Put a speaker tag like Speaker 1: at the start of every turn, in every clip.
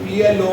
Speaker 1: PLO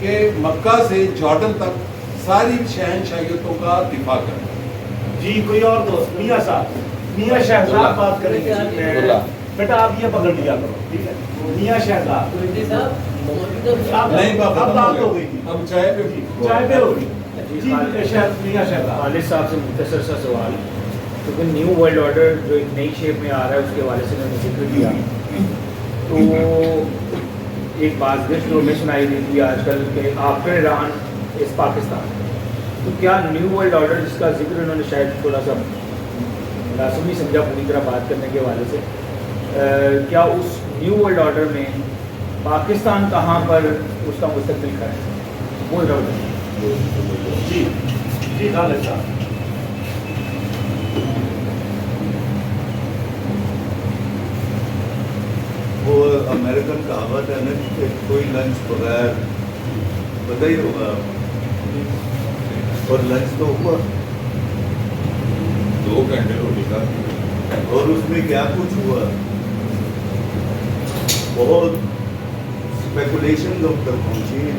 Speaker 1: کہ مکہ سے Jordan تک ساری شہنشاہیتوں کا دفاع کرنا.
Speaker 2: جی کوئی اور دوست؟ میاں صاحب، میاں شہزاد بات کریں گے. بیٹا آپ یہ پکڑ لیا کرو، ٹھیک ہے. میاں شہزاد
Speaker 1: نہیں
Speaker 2: اب بات ہو گئی تھی،
Speaker 1: ہم چائے پہ
Speaker 2: چائے پہ ہوگی. جی میاں شہزاد.
Speaker 3: خالد صاحب سے مختصر سا سوال، کیونکہ نیو ورلڈ آرڈر جو ایک نئی شیپ میں آ رہا ہے اس کے حوالے سے میں نے ذکر کیا، تو ایک بات جو میں سنائی دی تھی آج کل کہ آفٹر ایران از پاکستان، تو کیا نیو ورلڈ آرڈر جس کا ذکر انہوں نے شاید تھوڑا سا مناسب نہیں سمجھا پوری طرح بات کرنے کے حوالے سے، کیا اس نیو ورلڈ آرڈر میں پاکستان کہاں پر اس کا مستقبل کا ہے؟ بول رہا ہوں.
Speaker 2: جی جی خالد صاحب.
Speaker 4: وہ امریکن کہاوت ہے نا کہ کوئی لنچ بغیر، پتہ ہی ہوگا، اور لنچ تو ہوا
Speaker 1: 2 گھنٹے روٹی کا،
Speaker 4: اور اس میں کیا کچھ ہوا، بہت اسپیکولیشن ہم تک پہنچی ہیں.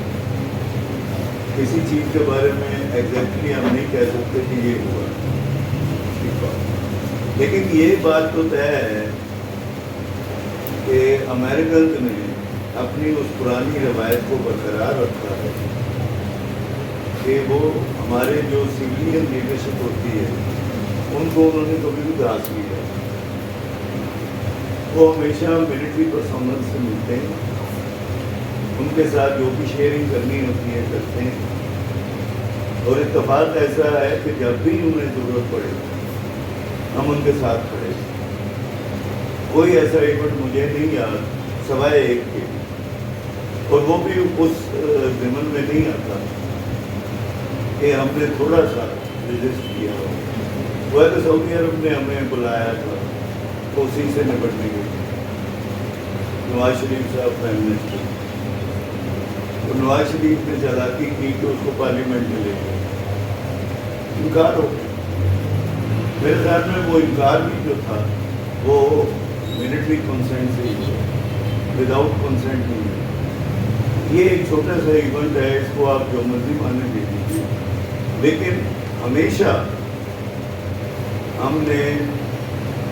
Speaker 4: کسی چیز کے بارے میں ایگزیکٹلی ہم نہیں کہہ سکتے کہ یہ ہوا، لیکن یہ بات تو طے ہے کہ امریکنز نے اپنی اس پرانی روایت کو برقرار رکھا ہے کہ وہ ہمارے جو سویلین لیڈرشپ ہوتی ہے ان کو انہوں نے کبھی بھی گراس کیا ہے. وہ ہمیشہ ملٹری پرسنل سے ملتے ہیں، ان کے ساتھ جو بھی شیئرنگ کرنی ہوتی ہے کرتے ہیں، اور اتفاق ایسا ہے کہ جب بھی انہیں ضرورت پڑے ہم ان کے ساتھ کھڑے. کوئی ایسا ایونٹ مجھے نہیں یاد سوائے ایک کے، اور وہ بھی اس ضمن میں نہیں آتا کہ ہم نے تھوڑا سا رجسٹ کیا ہو. وہ ہے کہ سعودی عرب نے ہمیں بلایا تھا اسی سے نپٹنے کے لیے. نواز شریف صاحب پرائم منسٹر، تو نواز شریف نے چالاکی کی کہ اس کو پارلیمنٹ میں لے گئے، انکار ہو گیا. میرے خیال میں وہ انکار بھی جو تھا وہ ملٹری کنسنٹ سے ہی وداؤٹ کنسنٹ نہیں ہے. یہ ایک چھوٹا سا ایونٹ ہے، اس کو آپ جو مرضی مانے دے دیجیے، لیکن ہمیشہ ہم نے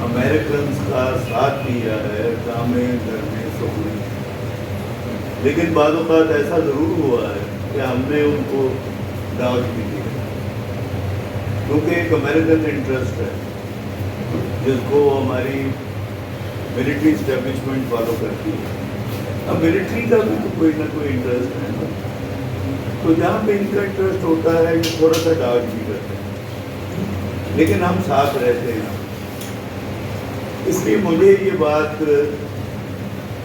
Speaker 4: امریکنز کا ساتھ دیا ہے کام گھر میں سب میں. لیکن بعض اوقات ایسا ضرور ہوا ہے کہ ہم نے ان کو دعوت بھی دی، کیونکہ ایک امریکن انٹرسٹ ہے جس کو ہماری ملٹری اسٹیبلشمنٹ فالو کرتی ہے. اب ملٹری کا بھی تو کوئی نہ کوئی انٹرسٹ ہے نا، تو جہاں پہ ان کا انٹرسٹ ہوتا ہے یہ تھوڑا سا ڈاؤٹ بھی کرتے ہیں، لیکن ہم ساتھ رہتے ہیں. اس لیے مجھے یہ بات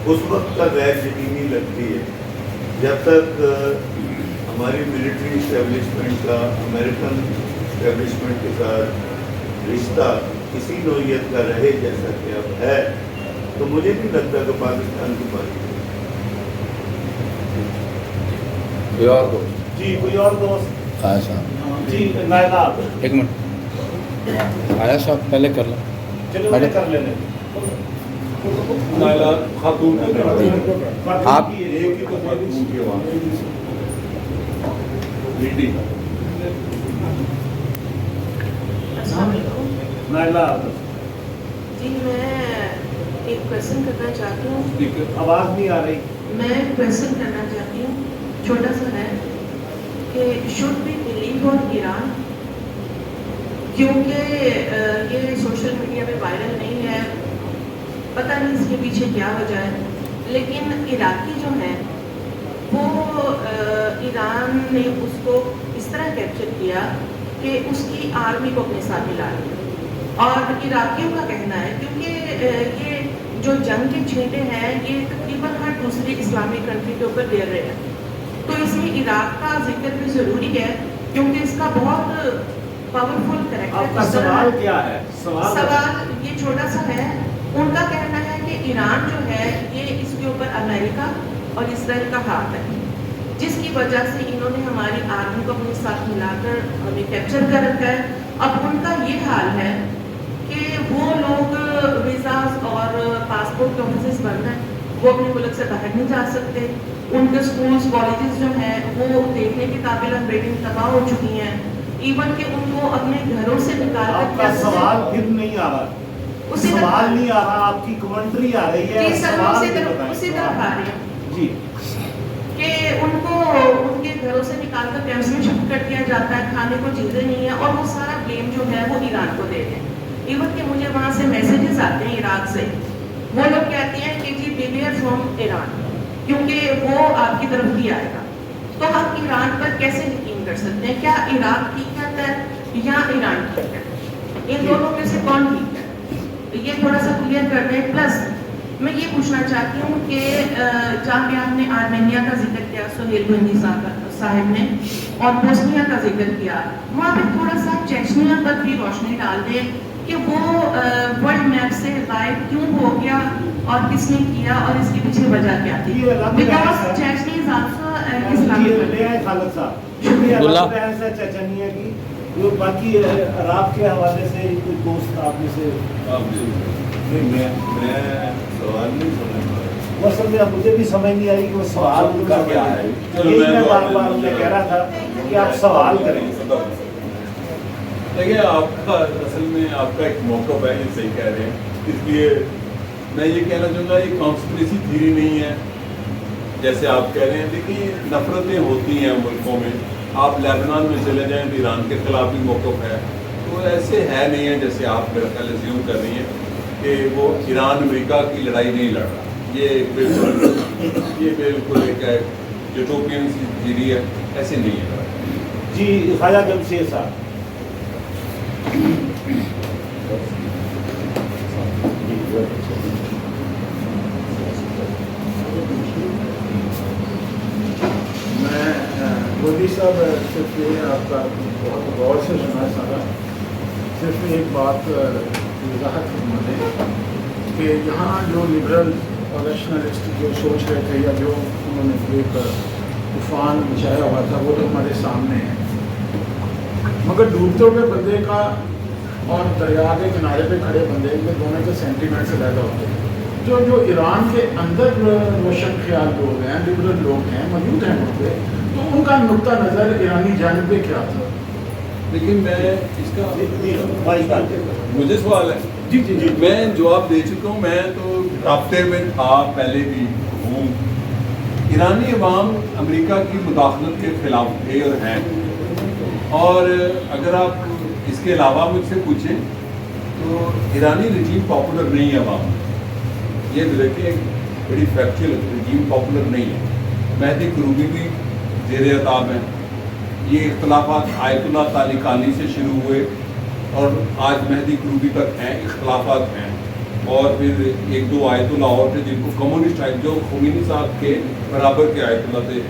Speaker 4: اس وقت کا غیر یقینی لگتی ہے جب تک ہماری ملٹری اسٹیبلشمنٹ کا امریکن اسٹیبلشمنٹ کے ساتھ رشتہ کسی نوعیت کا رہے جیسا کہ اب ہے، تو مجھے نہیں لگتا کہ پاکستان کی بات.
Speaker 5: کوئی اور دوست؟
Speaker 2: جی کوئی اور دوست؟
Speaker 5: آیا صاحب
Speaker 2: جی نائلہ.
Speaker 5: ایک منٹ، آیا صاحب پہلے کر لیں.
Speaker 2: چلو میں کر لینے.
Speaker 1: نائلہ خاتون
Speaker 5: آپ
Speaker 1: ایک ہی تو خاتون کی آواز میٹنگ.
Speaker 6: السلام علیکم.
Speaker 2: نائلہ
Speaker 6: جی میں ایک کویشچن کرنا چاہتی ہوں.
Speaker 2: آواز نہیں آ رہی.
Speaker 6: میں کویشچن کرنا چاہتی ہوں، چھوٹا سا ہے کہ شوڈ بی بلیو آن ایران، کیونکہ یہ سوشل میڈیا میں وائرل نہیں ہے، پتہ نہیں اس کے پیچھے کیا وجہ ہے، لیکن عراقی جو ہیں وہ ایران نے اس کو اس طرح کیپچر کیا کہ اس کی آرمی کو اپنے ساتھ ملا لیا. اور عراقیوں کا کہنا ہے کیونکہ یہ جو جنگ کے چھینٹے ہیں یہ تقریباً ہر دوسری اسلامک کنٹری کے اوپر دے رہے ہیں، تو اس میں عراق کا ذکر بھی ضروری ہے کیونکہ اس کا بہت پاورفل کریکٹر.
Speaker 2: آپ کا سوال کیا ہے؟
Speaker 6: سوال یہ چھوٹا سا ہے. ان کا کہنا ہے کہ ایران جو ہے یہ اس کے اوپر امریکہ اور اسرائیل کا ہاتھ ہے، جس کی وجہ سے انہوں نے ہماری آرمی کو اپنے ساتھ ملا کر ہمیں کیپچر کر رکھا ہے. اب ان کا یہ حال ہے کہ وہ لوگ ویزاز اور پاسپورٹ کے آفیسز بند ہیں، وہ اپنے ملک سے باہر نہیں جا سکتے. ان کے اسکولس کالجز جو ہیں وہ دیکھنے کے قابل ریٹنگ تباہ ہو چکی ہیں. ایون کہ ان کو اپنے گھروں سے نکال
Speaker 2: آپ
Speaker 6: کر
Speaker 2: کا سوال پھر نہیں آ رہا, سوال نہیں آ رہا, آپ کی کمنٹری آ رہی ہے.
Speaker 6: جی سر,
Speaker 2: سوال
Speaker 6: اسی طرف آ رہے ہیں
Speaker 2: جی
Speaker 6: کہ ان کو ان کے گھروں سے نکال کر کیمپس میں شفٹ کر دیا جاتا ہے, کھانے کو چیزیں نہیں ہیں, اور وہ سارا بلیم جو ہے وہ ایران کو دیتے ہیں. ایون کہ مجھے وہاں سے میسیجز آتے ہیں عراق سے, وہ لوگ کہتے ہیں کہ جی بیویئر فرام ایران, کیونکہ وہ آپ کی طرف بھی آئے گا. تو ہم ایران پر کیسے یقین کر سکتے ہیں؟ کیا عراق ٹھیک کہتا ہے یا ایران ٹھیک ہے؟ ان دونوں میں سے کون ٹھیک ہے؟ یہ تھوڑا سا کلیئر کر دیں. پلس میں یہ پوچھنا چاہتی ہوں کہ جہاں پہ آپ نے آرمینیا کا ذکر کیا سہیل بندی صاحب نے, اور بوسنیا کا ذکر کیا, وہاں پہ تھوڑا سا چیچنیا پر بھی روشنی ڈال دیں کہ وہ ورلڈ میپ سے غائب کیوں ہو گیا اور کس نے کیا اور اس کے پیچھے وجہ کیا تھی. Because Chechnya is also Islamic.
Speaker 2: Khalid sahab Chechnya کی جو باقی عراق کے حوالے سے کوئی دوست آپ میں سے
Speaker 4: نہیں, میں سوال نہیں سمجھ پا رہا.
Speaker 2: وہ اصل میں مجھے بھی سمجھ نہیں آئی کہ وہ سوال کا کیا ہے. یہی میں بار بار میں کہہ رہا تھا کہ آپ سوال کریں.
Speaker 1: دیکھیے آپ کا اصل میں آپ کا ایک موقف ہے, یہ صحیح کہہ رہے ہیں. اس لیے میں یہ کہنا چاہوں گا یہ کانسپریسی تھیوری نہیں ہے جیسے آپ کہہ رہے ہیں. دیکھیے نفرتیں ہوتی ہیں ملکوں میں, آپ لیبنان میں چلے جائیں تو ایران کے خلاف بھی موقف ہے. تو ایسے ہے نہیں ہے جیسے آپ میرا خیال زیوم کر رہی ہیں کہ وہ ایران امریکہ کی لڑائی نہیں لڑ رہا. یہ بالکل ایک یوٹوپین سی تھیوری ہے, ایسے نہیں ہے.
Speaker 2: جی خواجہ جمشید صاحب.
Speaker 7: میں مودی صاحب صرف یہ آپ کا بہت غور سے سنا سارا, صرف ایک بات وضاحت کرنا دیں کہ یہاں جو لبرل اور ریشنلسٹ جو سوچ رہے تھے یا جو انہوں نے ایک طوفان مچایا ہوا تھا وہ تو ہمارے سامنے ہے, مگر ڈوبتے ہوئے بندے کا اور دریا کے کنارے پہ کھڑے بندے کے دونوں کے سینٹیمنٹ سے پیدا ہوتے ہیں. جو ایران کے اندر روشن خیال لوگ ہیں, لبرل لوگ ہیں, موجود ہیں وہاں پہ, تو ان کا نقطہ نظر ایرانی جانب پہ کیا تھا؟
Speaker 1: لیکن میں اس کا مجھے سوال ہے.
Speaker 7: جی جی جی
Speaker 1: میں جواب دے چکا ہوں. میں تو رابطے میں تھا پہلے بھی ہوں. ایرانی عوام امریکہ کی مداخلت کے خلاف تھے اور ہیں, اور اگر آپ اس کے علاوہ مجھ سے پوچھیں تو ایرانی رجیم پاپولر نہیں ہے عوام. یہ دیکھیں بڑی فیکچوئل رجیم پاپولر نہیں ہے. مہدی کروبی بھی زیر عتاب ہیں. یہ اختلافات آیت اللہ طالقانی سے شروع ہوئے اور آج مہدی کروبی تک ہیں, اختلافات ہیں. اور پھر ایک دو آیت اللہ اور تھے جن کو کمیونسٹ آیت, جو خمینی صاحب کے برابر کے آیت اللہ تھے,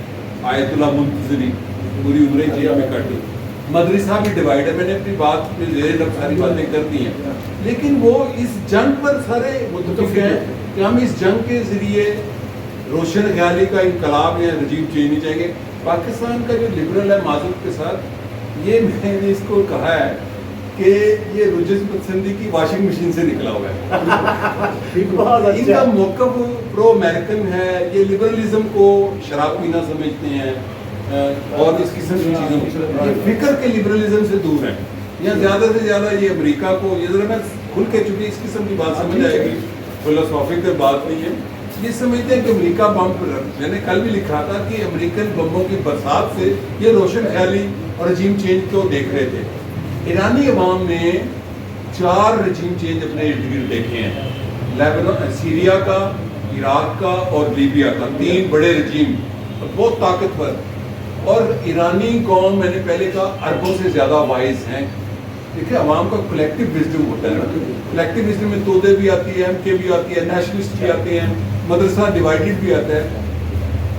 Speaker 1: آیت اللہ منتظری پوری عمریں جیل میں کاٹی. مدرسہ بھی ڈیوائڈ ہے. میں نے اپنی بات میں زیر لب ساری باتیں کر دی ہیں, لیکن وہ اس جنگ پر سارے متفق ہیں کہ ہم اس جنگ کے ذریعے روشن خیالی کا انقلاب یا رجیم چینج نہیں چاہیں گے. پاکستان کا جو لبرل ہے معذرت کے ساتھ, یہ میں نے اس کو کہا ہے کہ یہ رجز پسندی کی واشنگ مشین سے نکلا ہوا ہے. ان کا موقف پرو امریکن ہے. یہ لبرلزم کو شراب پینا سمجھتے ہیں اور اس قسم کی چیزوں, یہ فکر کے لبرلزم سے دور ہیں. یا زیادہ سے زیادہ یہ امریکہ کو, یہ ذرا میں کھل کے, چونکہ اس قسم کی بات سمجھ آئے گی, فلسفیکل بات نہیں ہے. یہ سمجھتے ہیں کہ امریکہ بم, میں نے کل بھی لکھا تھا کہ امریکن بموں کی برسات سے یہ روشن خیالی اور رجیم چینج کو دیکھ رہے تھے. ایرانی عوام نے 4 رجیم چینج اپنے ارد گرد دیکھے ہیں. لیبنان, سیریا کا, عراق کا اور لیبیا کا, 3 بڑے رجیم بہت طاقتور. اور ایرانی قوم, میں نے پہلے کہا, اربوں سے زیادہ وائز ہیں. دیکھیں عوام کا کلیکٹیو وزڈم ہوتا ہے نا. کلیکٹیو وزڈم میں تودے بھی آتی ہے, ایم کے بھی آتی ہے, نیشنلسٹ بھی آتے ہیں, مدرسہ ڈیوائیڈڈ بھی آتا ہے.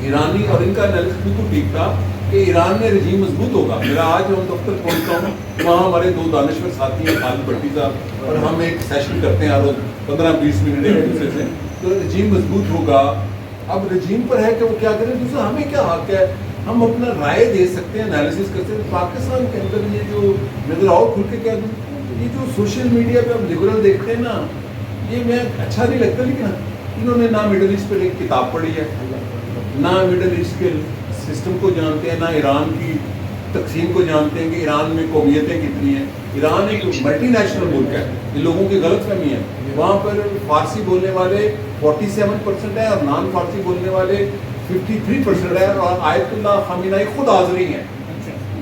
Speaker 1: ایرانی اور ان کا انالیسس بالکل ٹھیک تھا کہ ایران میں رجیم مضبوط ہوگا. میرا آج ہم دفتر پہنچتا ہوں, وہاں ہمارے 2 دانشور ساتھی ہیں, خالد بھٹی صاحب, اور ہم ایک سیشن کرتے ہیں ہر روز 15-20 منٹ ایک دوسرے سے. تو رجیم مضبوط ہوگا. اب رجیم پر ہے کہ وہ کیا کریں, دوسرا ہمیں کیا حق ہے, ہم اپنا رائے دے سکتے ہیں, انالیسس کر سکتے ہیں. پاکستان کے اندر یہ جو نظر آؤ کھل کے کیا دوں, یہ جو سوشل میڈیا پہ ہم لبرل دیکھتے ہیں نا, یہ میں اچھا نہیں لگتا. لیکن انہوں نے نہ مڈل ایسٹ پہ ایک کتاب پڑھی ہے، نہ مڈل ایسٹ کے سسٹم کو جانتے ہیں، نہ ایران کی تقسیم کو جانتے ہیں کہ ایران میں قومیتیں کتنی ہیں. ایران ایک ملٹی نیشنل ملک ہے، یہ لوگوں کی غلط فہمی ہے. وہاں پر فارسی بولنے والے 47% ہے اور نان فارسی بولنے والے 53% ہے. اور آیت اللہ خامنہ ای خود آذری ہیں،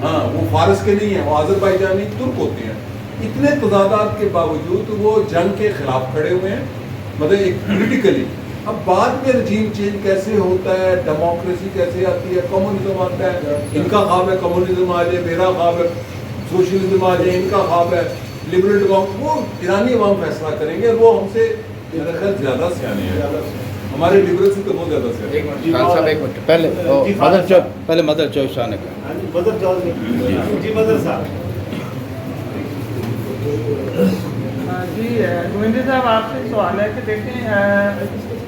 Speaker 1: ہاں وہ فارس کے نہیں ہیں، وہ آذربائیجانی ترک ہوتے ہیں. اتنے تضادات کے باوجود وہ جنگ کے خلاف کھڑے ہوئے ہیں، مطلب ایک پولیٹیکلی. اب بعد میں رجیم چینج کیسے ہوتا ہے، ڈیموکریسی کیسے آتی ہے، کمیونزم آتا ہے، ان کا خواب ہے کمیونزم آ جائے، میرا خواب ہے سوشلزم آ جائے، ان کا خواب ہے لبرل ڈیموکریسی. وہ ایرانی عوام فیصلہ کریں گے. وہ ہم سے میرا خیال زیادہ سیانے ہیں، ہمارے لبرل سے تو بہت زیادہ سیانے ہیں.
Speaker 5: خان صاحب ایک منٹ پہلے مدر چوائس آنے کا.
Speaker 2: مدر چوہدری جی، مدر صاحب.
Speaker 8: جی گووندی صاحب، آپ سے سوال ہے کہ دیکھیں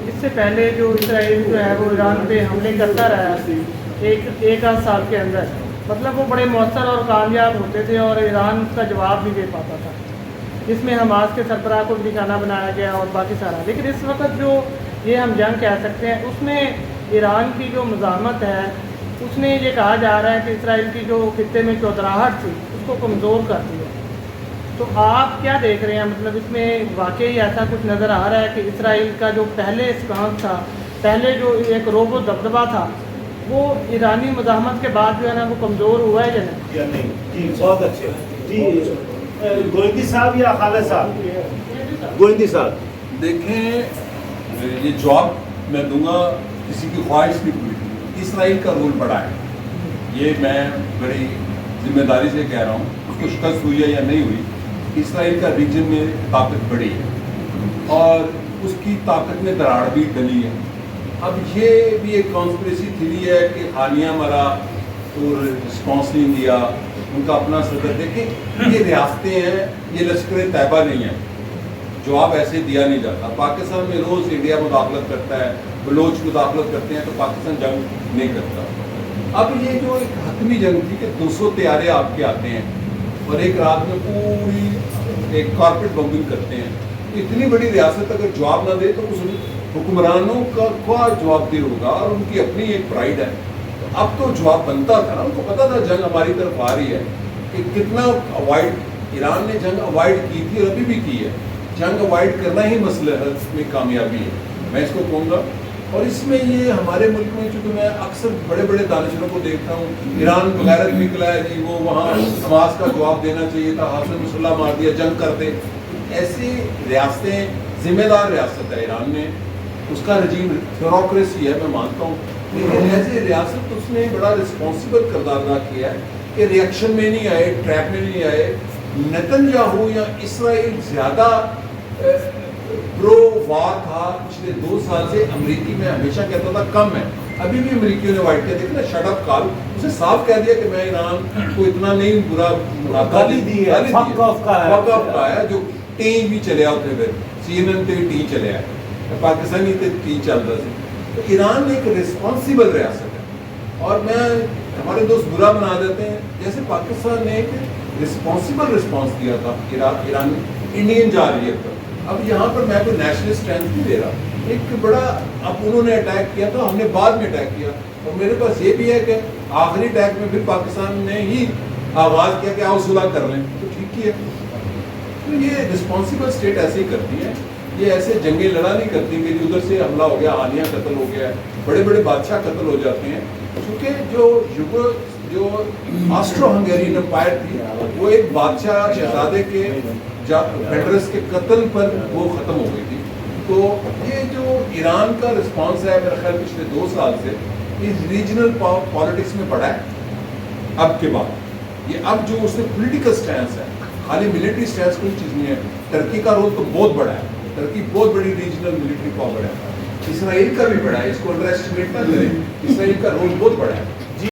Speaker 8: اس سے پہلے جو اسرائیل جو ہے وہ ایران پہ حملے کرتا رہا ایک آدھ سال کے اندر، مطلب وہ بڑے مؤثر اور کامیاب ہوتے تھے اور ایران کا جواب بھی دے پاتا تھا، جس میں حماس کے سربراہ کو نشانہ بنایا گیا اور باقی سارا. لیکن اس وقت جو یہ ہم جنگ کہہ سکتے ہیں اس میں ایران کی جو مزاحمت ہے اس میں یہ کہا جا رہا ہے کہ اسرائیل کی جو خطے میں چودراہٹ تھی اس کو کمزور کر دیا. تو آپ کیا دیکھ رہے ہیں، مطلب اس میں واقعی ایسا کچھ نظر آ رہا ہے کہ اسرائیل کا جو پہلے اسکانس تھا، پہلے جو ایک روب و دبدبہ تھا، وہ ایرانی مزاحمت کے بعد جو ہے نا وہ کمزور ہوا ہے
Speaker 2: یا نہیں؟ جی بہت اچھے. جی گووندی صاحب یا خالد صاحب؟ گووندی صاحب.
Speaker 1: دیکھیں، یہ جواب میں دوں گا کسی کی خواہش نہیں پوری. اسرائیل کا رول بڑا ہے، یہ میں بڑی ذمہ داری سے کہہ رہا ہوں. اس کو شکست ہوئی ہے یا نہیں ہوئی، اسرائیل کا ریجن میں طاقت بڑی ہے اور اس کی طاقت میں دراڑ بھی ڈلی ہے. اب یہ بھی ایک کانسپریسی تھیوری ہے کہ خانیہ مرا اور رسپانس نہیں دیا ان کا اپنا صدر. دیکھیں یہ ریاستیں ہیں، یہ لشکر طیبہ نہیں ہے، جواب ایسے دیا نہیں جاتا. پاکستان میں روز انڈیا مداخلت کرتا ہے، بلوچ مداخلت کرتے ہیں تو پاکستان جنگ نہیں کرتا. اب یہ جو ایک حتمی جنگ تھی کہ 200 طیارے آپ کے آتے ہیں اور ایک رات میں پوری ایک کارپیٹ بمبنگ کرتے ہیں، اتنی بڑی ریاست اگر جواب نہ دے تو اس حکمرانوں کا کیا جواب دہ ہوگا. اور ان کی اپنی ایک پرائڈ ہے. اب تو جواب بنتا تھا نا، ان کو پتا تھا جنگ ہماری طرف آ رہی ہے کہ کتنا اوائڈ ایران نے جنگ اوائڈ کی تھی اور ابھی بھی کی ہے. جنگ اوائڈ کرنا ہی مسئلہ میں کامیابی ہے، میں اس کو کہوں گا. اور اس میں یہ ہمارے ملک میں چونکہ میں اکثر بڑے بڑے دانشوروں کو دیکھتا ہوں، ایران بغیرت نکلا ہے جی، وہ وہاں حماس کا جواب دینا چاہیے تھا، حسن نصراللہ مار دیا، جنگ کر دے. ایسی ریاستیں، ذمہ دار ریاست ہے ایران میں، اس کا رجیم بیوروکریسی ہے میں مانتا ہوں، لیکن ایسی ریاست اس نے بڑا رسپانسبل کردار ادا کیا ہے کہ ریئیکشن میں نہیں آئے، ٹریپ میں نہیں آئے. نتنیاہو یا اسرائیل زیادہ پرو وار تھا پچھلے 2 سال سے. امریکی میں ہمیشہ کہتا تھا کم ہے، ابھی بھی امریکیوں نے وائٹ کیا. دیکھنا شٹ اپ کال، اسے صاف کہہ دیا کہ میں ایران کو اتنا نہیں برا
Speaker 2: گالی دی ہے، فک آف کا
Speaker 1: ہے جو ٹین بھی چلے ہوتے پھر CNN تے بھی ٹین چلے آئے، پاکستانی تے ٹین چل رہا سی. تو ایران ایک رسپانسیبل ریاست ہے اور میں ہمارے دوست برا بنا دیتے ہیں جیسے پاکستان نے ایک رسپانسیبل رسپانس دیا تھا ایران انڈین جارحیت پر. اب یہاں پر میں کوئی نیشنل اسٹرینتھ نہیں دے رہا، ایک بڑا اب انہوں نے اٹیک کیا تھا، ہم نے بعد میں اٹیک کیا. اور میرے پاس یہ بھی ہے کہ آخری اٹیک میں پھر پاکستان نے ہی آغاز کیا کہ آؤ صلح کر لیں، تو ٹھیک ہی ہے. تو یہ رسپانسیبل اسٹیٹ ایسے ہی کرتی ہے، یہ ایسے جنگیں لڑا نہیں کرتی کہ ادھر سے حملہ ہو گیا، حالیہ قتل ہو گیا، بڑے بڑے بادشاہ قتل ہو جاتے ہیں. کیونکہ جو آسٹرو ہنگیرین امپائر تھی وہ ایک بادشاہ شہزادے کے پیٹرس کے قتل پر وہ ختم ہو گئی تھی. تو یہ جو ایران کا رسپانس ہے میرا خیال پچھلے 2 سال سے اس ریجنل پالیٹکس میں پڑا ہے. اب کے بعد یہ اب جو اس میں پولیٹیکل سٹینس ہے، خالی ملٹری سٹینس کوئی چیز نہیں ہے. ترکی کا رول تو بہت بڑا ہے، ترکی بہت بڑی ریجنل ملٹری پاور ہے. اسرائیل کا بھی بڑا ہے، اس کو انڈر ایسٹیمیٹ نہ کریں، اسرائیل کا رول بہت بڑا ہے.